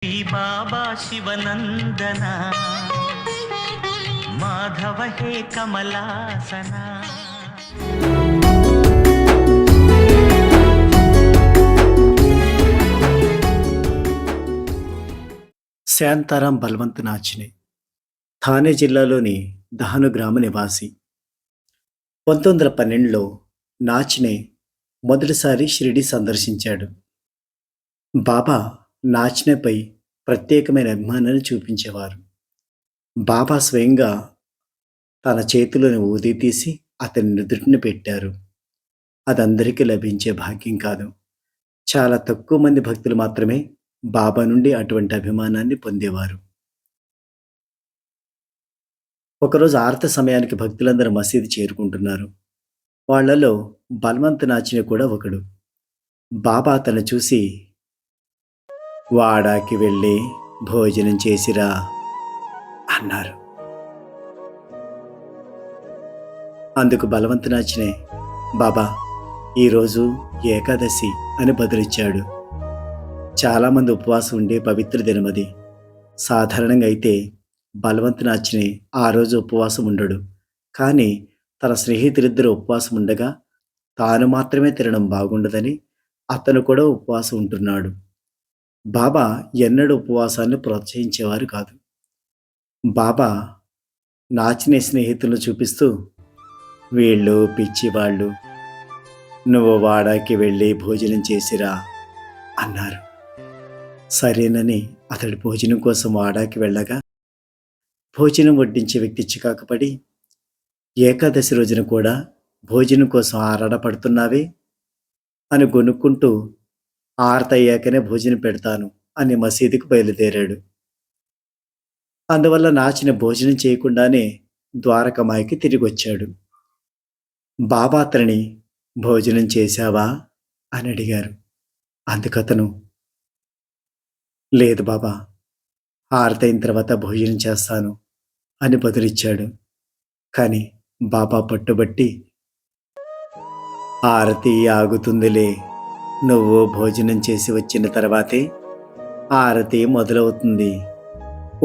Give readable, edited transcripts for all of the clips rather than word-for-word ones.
శ్రీ బాబా శివనందన మాధవ హే కమలాసన. శాంతారాం బల్వంత్ నాచినే థానే జిల్లాలోని దహను గ్రామ నివాసి. 1912లో నాచినే మొదటిసారి షిరిడి సందర్శించాడు. బాబా నాచినేపై ప్రత్యేకమైన అభిమానాన్ని చూపించేవారు. బాబా స్వయంగా తన చేతిలోని ఊది తీసి అతని నుదుటిన పెట్టారు. అదందరికీ లభించే భాగ్యం కాదు. చాలా తక్కువ మంది భక్తులు మాత్రమే బాబా నుండి అటువంటి అభిమానాన్ని పొందేవారు. ఒకరోజు ఆరతి సమయానికి భక్తులందరూ మసీదు చేరుకుంటున్నారు. వాళ్లలో బల్వంత్ నాచినే కూడా ఒకడు. బాబా అతను చూసి, వాడాకి వెళ్ళి భోజనం చేసిరా అన్నారు. అందుకు బల్వంత్ నాచినే, బాబా ఈరోజు ఏకాదశి అని బదులిచ్చాడు. చాలామంది ఉపవాసం ఉండే పవిత్ర దినమది. సాధారణంగా అయితే బల్వంత్ నాచినే ఆ రోజు ఉపవాసం ఉండడు. కానీ తన స్నేహితులిద్దరూ ఉపవాసం ఉండగా తాను మాత్రమే తినడం బాగుండదని అతను కూడా ఉపవాసం ఉంటున్నాడు. బాబా ఎన్నడూ ఉపవాసాన్ని ప్రోత్సహించేవారు కాదు. బాబా నాచినే స్నేహితులను చూపిస్తూ, వీళ్ళు పిచ్చివాళ్ళు, నువ్వు వాడాకి వెళ్ళి భోజనం చేసిరా అన్నారు. సరేనని అతడి భోజనం కోసం వాడాకి వెళ్ళగా భోజనం వడ్డించే వ్యక్తి చికాకుపడి, ఏకాదశి రోజున కూడా భోజనం కోసం ఆరాటపడుతున్నావే అని గొనుక్కుంటూ, ఆరతయ్యాకనే భోజనం పెడతాను అని మసీదుకు బయలుదేరాడు. అందువల్ల నాచిన భోజనం చేయకుండానే ద్వారకమాయికి తిరిగి వచ్చాడు. బాబా అతనిని భోజనం చేశావా అని అడిగారు. అందుకతను, లేదు బాబా, ఆరతైన తర్వాత భోజనం చేస్తాను అని బదులిచ్చాడు. కానీ బాబా పట్టుబట్టి, ఆరతి ఆగుతుందిలే, నువ్వు భోజనం చేసి వచ్చిన తర్వాతే ఆరతి మొదలవుతుంది.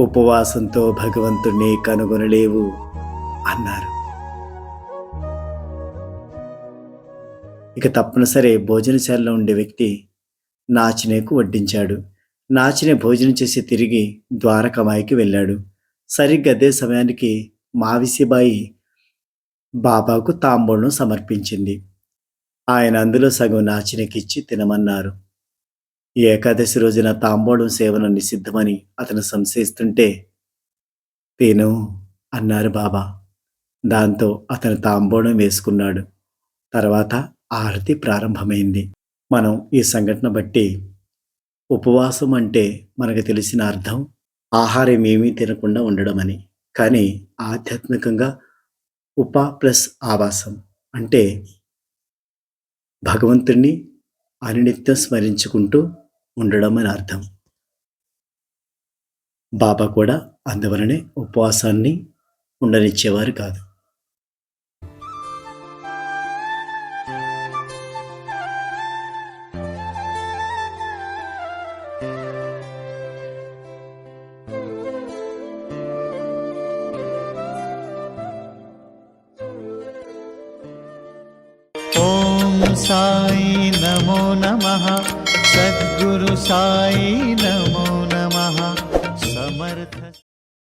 ఉపవాసంతో భగవంతుణ్ణి కనుగొనలేవు అన్నారు. ఇక తప్పనిసరి భోజనశాలలో ఉండే వ్యక్తి నాచినేకు వడ్డించాడు. నాచినే భోజనం చేసి తిరిగి ద్వారకమాయికి వెళ్ళాడు. సరిగ్గా అదే సమయానికి మావిసిబాయి బాబాకు తాంబూలం సమర్పించింది. ఆయన అందులో సగం నాచినేకిచ్చి తినమన్నారు. ఏకాదశి రోజున తాంబూలం సేవన నిషిద్ధమని అతను సంశయిస్తుంటే, తిను అన్నారు బాబా. దాంతో అతను తాంబూలం వేసుకున్నాడు. తర్వాత ఆరతి ప్రారంభమైంది. మనం ఈ సంఘటన బట్టి ఉపవాసం అంటే మనకు తెలిసిన అర్థం ఆహారం ఏమీ తినకుండా ఉండడం అని. కానీ ఆధ్యాత్మికంగా ఉప ప్లస్ ఆవాసం అంటే భగవంతుణ్ణి అనినిత్యం స్మరించుకుంటూ ఉండడం అని అర్థం. బాబా కూడా అందువలనే ఉపవాసాన్ని ఉండనిచ్చేవారు కాదు. ఓం సాయి నమో నమః, సద్గురు సాయి నమో నమః, సమర్థ